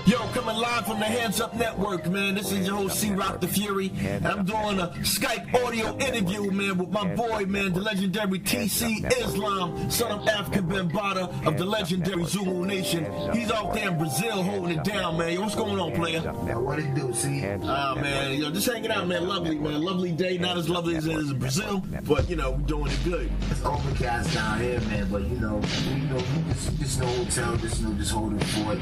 Yo, coming live from the Handzup Network, man. This is your host, Cee-Rock the Fury, and I'm doing a Skype audio interview, man, with my boy, man, the legendary TC Izlam, son of African Bambaataa of the legendary Zulu Nation. He's out there in Brazil holding it down, man. Yo, what's going on, player? What it do, see? Man, yo, just hanging out, man. Lovely, man. Lovely day. Not as lovely as it is in Brazil, but, you know, we're doing it good. It's overcast down here, man, but, you just no hotel, just holding fort,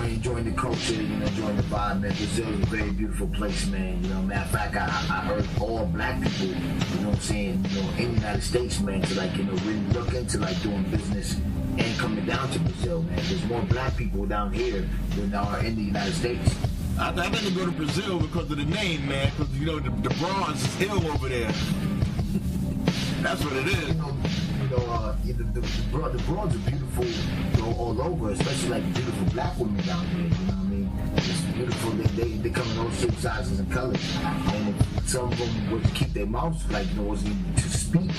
enjoying the culture, enjoying the vibe, man. Brazil is a very beautiful place, man. Matter of fact, I heard all black people, in the United States, man, to really look into doing business and coming down to Brazil, man. There's more black people down here than there are in the United States. I didn't go to Brazil because of the name, man, because, the bronze is ill over there. That's what it is. The broads are beautiful, all over, especially the beautiful black women down here. You know what I mean? It's beautiful. They come in all shapes, sizes, and colors. And if some of them were to keep their mouths wasn't to speak,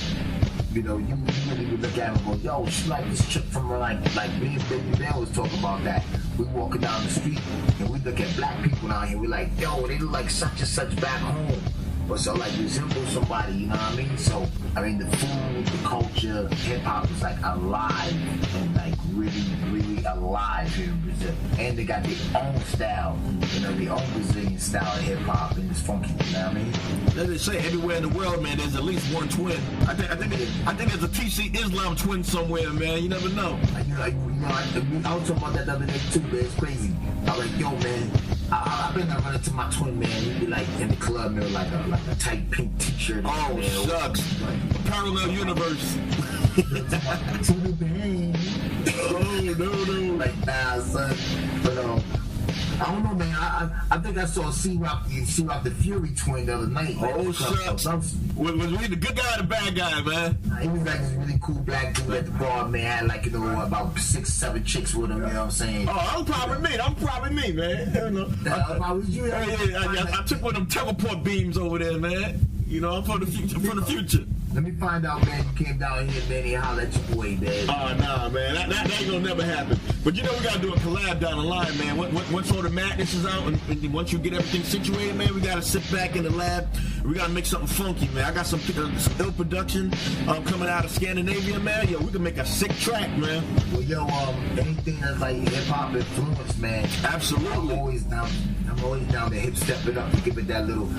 you really would look at them and go, yo, she like this chick from like me and Baby Bear was talking about that. We walking down the street and we look at black people down here. We're like, yo, they look like such and such back home. But so resemble somebody, you know what I mean? So the food, the culture, hip hop is alive and really, really alive here in Brazil. And they got their own style, their own Brazilian style of hip hop, and it's funky, you know what I mean? As they say, everywhere in the world, man, there's at least one twin. I think there's a TC Izlam twin somewhere, man. You never know. I was talking about that the other day too, man. It's crazy. I'm like, yo, man. I've been running to my twin, man. He'd be in the club, man, like a tight pink t-shirt. Oh, man, shucks. Parallel universe. To the bang. Oh, no. Nah, son. But, I don't know, man. I think I saw Cee-Rock the Fury twin the other night. Oh, shucks. Was he the good guy or the bad guy, man? He was this really cool black dude at the bar, man. Had about 6-7 chicks with him, you know what I'm saying? Oh, I'm probably me, man. I was you. I took one of them teleport beams over there, man. For the future. Let me find out, man. You came down here, man, and holler at your boy, man. Oh, nah, man. That ain't gonna never happen. But we gotta do a collab down the line, man. Once all the madness is out and once you get everything situated, man, we gotta sit back in the lab. We gotta make something funky, man. I got some ill production coming out of Scandinavia, man. Yo, we can make a sick track, man. Well, yo, anything that's hip-hop influence, man. Absolutely. I'm always down to HipStep it up to give it that little...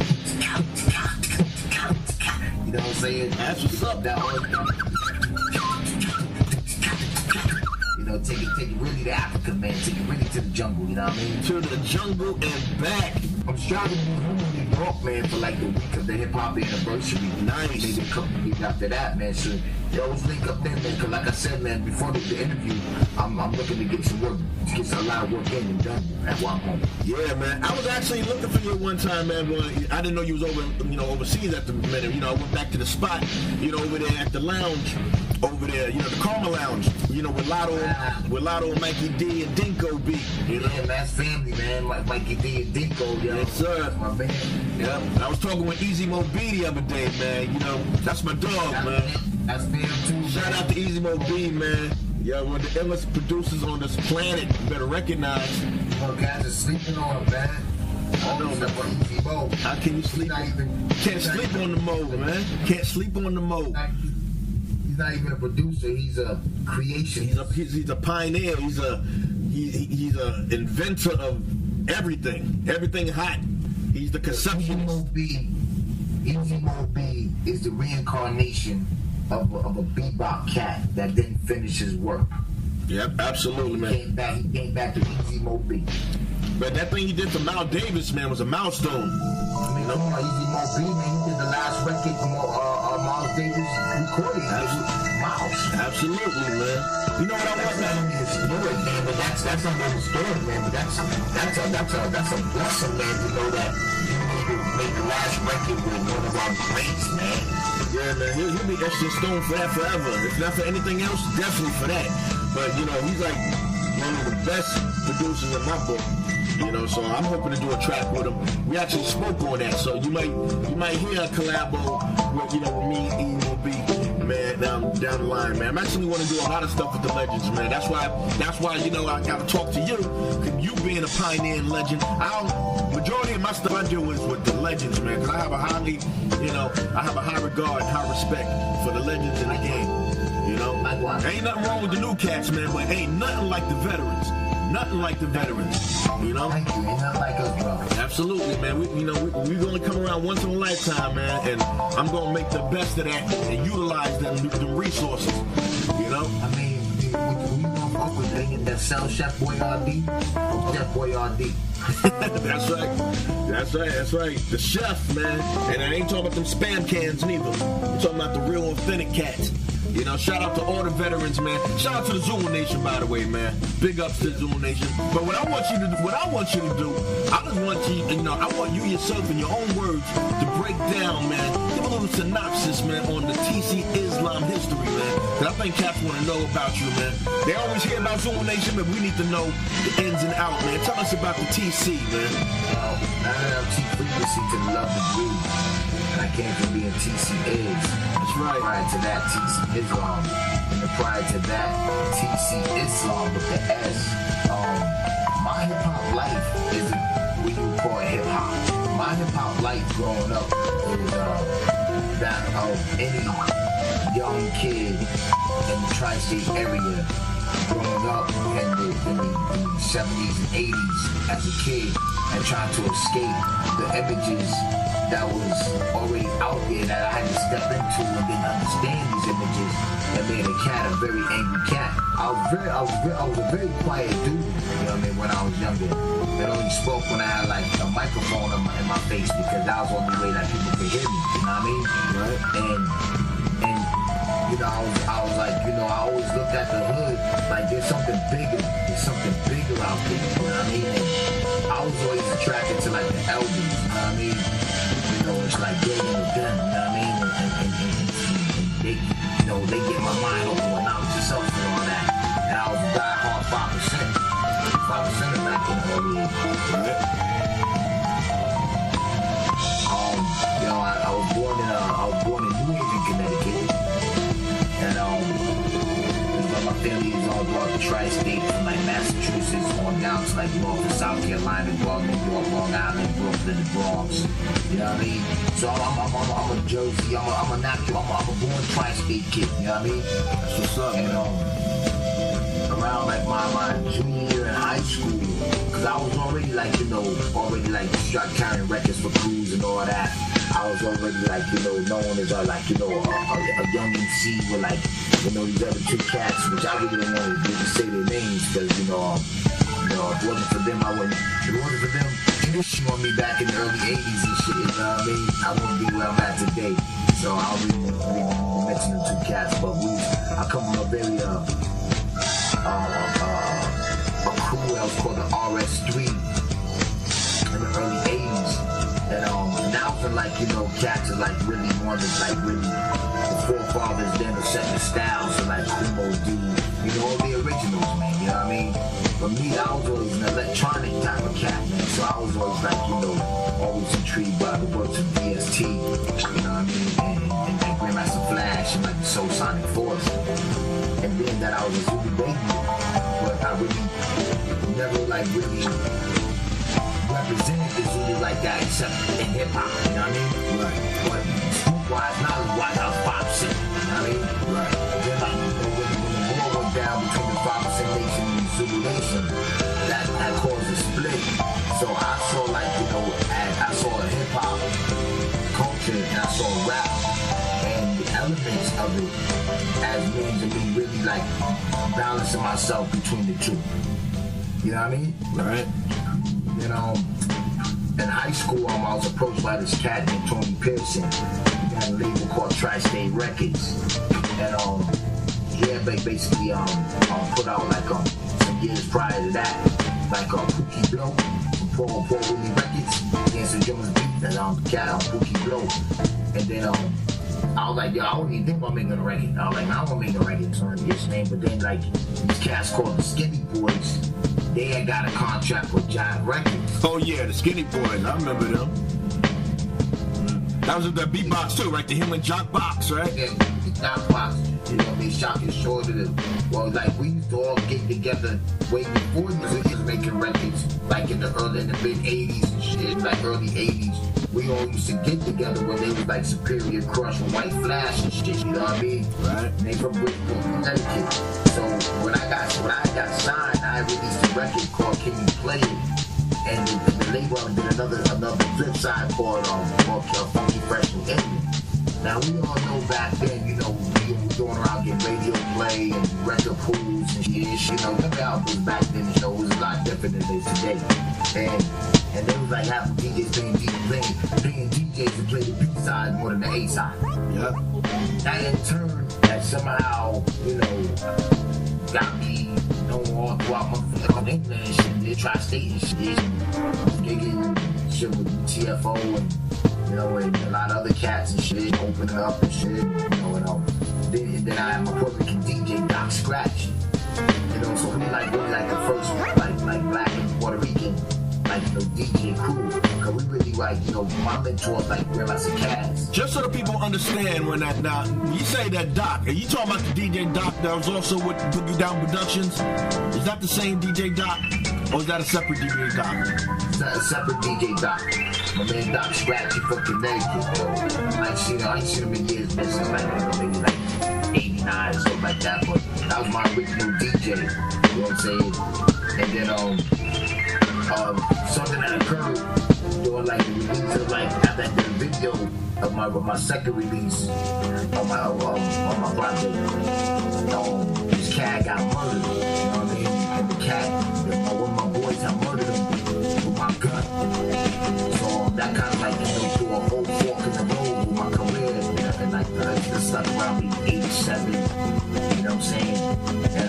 You know what I'm saying? That's what's up. Take it really to Africa, man. Take it really to the jungle, you know what I mean? To the jungle and back. I'm striving to be home in New York, man, for the week of the hip hop anniversary. Nice. Maybe a couple weeks after that, man. So always link up there, man. Cause like I said, man, before the interview, I'm looking to get some work, to get a lot of work in and done at one home. Yeah, man. I was actually looking for you one time, man. But I didn't know you was overseas at the minute. I went back to the spot, over there at the lounge. Over there, the Karma Lounge, with Lotto, Mikey D, and Dinko B. Yeah, man, that's family, man. Mikey D and Dinko, yo. Yes, sir. That's my man. Yep. I was talking with Easy Mo B the other day, man. That's my dog, man. That's them too. Shout out to Easy Mo B, man. Yo, one of the illest producers on this planet. You better recognize. Guys are sleeping on him, man. I know, man. Easy Mo. How can you sleep? Can't sleep on the Mo, man. Can't sleep on the Mo. He's not even a producer. He's a creation. He's a pioneer. He's a inventor of everything. Everything hot. He's the conception. Easy Mo B is the reincarnation of a bebop cat that didn't finish his work. Yep, absolutely, man. He came back to Easy Mo B. But that thing he did for Miles Davis, man, was a milestone. Easy Mo B, man, he did the last record from Miles Davis recording. Miles. Absolutely, man. You know what I want, man? That's not only the story, man, but that's not only the story, man, but that's a blessing, man, to know that you made the last record with one of our greats, man. Yeah, man, he'll be etched in stone for that forever. If not for anything else, definitely for that. But, he's one of the best producers in my book. So I'm hoping to do a track with him. We actually spoke on that, so you might hear a collabo with, with me, E will be. man, down the line, man. I'm actually want to do a lot of stuff with the legends, man. That's why, you know, I got to talk to you. You being a pioneer and legend, majority of my stuff I do is with the legends, man. Because I have a high regard and high respect for the legends in the game. You know, ain't nothing wrong with the new cats, man, but ain't nothing like the veterans. Nothing like the veterans, you know? Thank you. Ain't nothing like us, bro. Absolutely, man. We're going to come around once in a lifetime, man, and I'm going to make the best of that and utilize them resources, you know? I mean, we gonna fuck with thinking that sell Chef Boyardee or Chef Boyardee. That's right. The chef, man. And I ain't talking about them spam cans neither. I'm talking about the real authentic cats. You know, shout out to all the veterans, man. Shout out to the ZULU Nation, by the way, man. Big ups to the ZULU Nation. But what I want you to do, I just want you, you know, I want you yourself in your own words to break down, man. Give a little synopsis, man, on the TC Izlam history, man. Because I think cats want to know about you, man. They always hear about ZULU Nation, but we need to know the ins and outs, man. Tell us about the TC, man. Chief frequency to the love degree. And I came from being TC Iz. That's right. Prior to that, TC Izlam. And prior to that, TC Izlam with the S. My hip-hop life is what you would call hip-hop. My hip-hop life growing up is that of any young kid in the tri-state area growing up in the 70s and 80s as a kid and trying to escape the images that was already out there that I had to step into and didn't understand these images and made a cat a very angry cat. I was a very quiet dude, you know what I mean, when I was younger. It only spoke when I had like a microphone in my face because that was the only way that people could hear me, you know what I mean? Right. And you know, I was like, you know, I always looked at the hood like there's something bigger out there, you know what I mean? And I was always attracted to like the elders, you know what I mean? You know, it's like getting with them, you know what I mean? And they, you know, they get my mind open with knowledge of self and all that. And I was a die-hard 5% back in the early 80s. You know, I was born in New Haven, Connecticut. And my family is all throughout the tri-state, from like Massachusetts on down to like North and South Carolina, New York, Long Island, Brooklyn, the Bronx. You know what I mean? So I'm a Jersey, I'm a born tri-state kid. You know what I mean? That's what's up. And around like my junior year in high school, because I was already like, you know, start carrying records for crews and all that. I was already like, you know, known as like, you know, a young MC with like, you know, these other two cats, which I really don't want to say their names because, you know, if it wasn't for them, pushing on me back in the early 80s and shit, you know what I mean? I wouldn't be where I'm at today. So I'll really mention the two cats, but I come from a very, a crew that was called the RS3 in the early 80s. And now for like, you know, cats are like really one of like really the forefathers then of setting the styles and like Kumo D, you know, all the originals, man, you know what I mean? For me, I was always an electronic type of cat, man, so I was always like, you know, always intrigued by the works of DST, you know what I mean, and like Grandmaster Flash and like the Soul Sonic Force. And then that I was a Zulu baby, but I really never like really represented the Zulu like that except in hip hop, you know what I mean? Right. But street-wise, knowledge-wise, I was 5%, you know what I mean? Right. Then like when the war went down between the 5% Nation and the Zulu Nation, that caused a split. So I saw like, you know, I saw a hip hop culture and I saw rap and the elements of it as means of me really like balancing myself between the two. You know what I mean? Right. You know, in high school, I was approached by this cat named Tony Pearson. He had a label called Tri-State Records, and he had basically put out like some years prior to that, like Pookie Blow from Paul Willie Records, Gangsta Jones beat that cat on Pookie Blow, and then I was like, yo, I don't even think about making a record. I was like, I don't make a record on this name, but then like these cats called the Skinny Boys. They had got a contract with Giant Records. Oh yeah, the Skinny Boys, I remember them. That was with that beatbox too, right? The Him and Jock Box, right? Yeah. the knock box, you know, they shocking shorter. Well, like we used to all get together way before we was making records, like in the mid 80s and shit, like early 80s. We all used to get together when they was like Superior Crush and White Flash and shit, you know what I mean? Right. And they from Bridgeport, Connecticut. So when I got signed, I released a record called Can You Play It? And the label did another flip side called Funky Fresh and Ending. Now we all know back then, you know, we were going around getting radio play and record pools and shit. You know, the albums back then, you know, it was a lot different than it is today. And they was like having DJs paying DJs to play the B side more than the A side. Yep. That in turn, that somehow, you know, got me known all throughout my England and shit, the tri-state and shit, gigging shit with TFO and, you know, and a lot of other cats and shit, opening up and shit, you know, and then I had my Puerto Rican DJ Doc Scratch, you know, so we like the first like black and Puerto Rican, like, you know, DJ crew, cause we really like, you know, my mentors like Realize the Cats. Just so the people understand, when you say that Doc, are you talking about the DJ Doc that was also with Boogie Down Productions? Is that the same DJ Doc, or is that a separate DJ Doc? It's a separate DJ Doc. My man Doc Scratch, he from Connecticut, bro. I ain't seen him in years, man, since like, maybe like 89 or something like that, but that was my original DJ, you know what I'm saying? And then, something that occurred during like the release of like after the video of my second release of my project, this cat got murdered, you know what I mean? And the cat, one of my boys had murdered him with my gun. So that kind of like, you know, threw a whole fork in the road with my career, and like the stuff around me 87, you know what I'm saying? And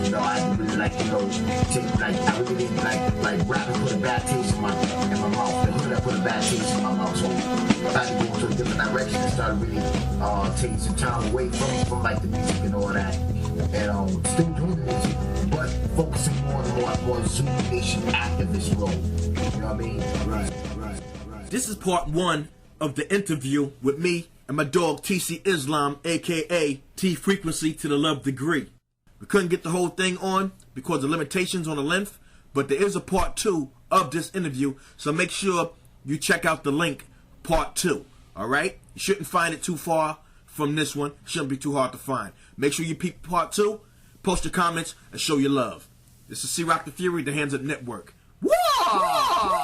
you know, I really like, you know, I really didn't like rapping put a bad taste in my mouth. The hood, I put a bad taste in my mouth. So I started going to a different direction and started really taking some time away from like the music and all that. And still doing the music, but focusing more and more ZULU Nation activist role. You know what I mean? Right. This is part 1 of the interview with me and my dog TC Izlam, a.k.a. T Frequency to the Love Degree. We couldn't get the whole thing on because of limitations on the length, but there is a part 2 of this interview, so make sure you check out the link, part 2. Alright? You shouldn't find it too far from this one. Shouldn't be too hard to find. Make sure you peep part 2, post your comments, and show your love. This is Cee-Rock the Fury, the Handzup Network. Whoa!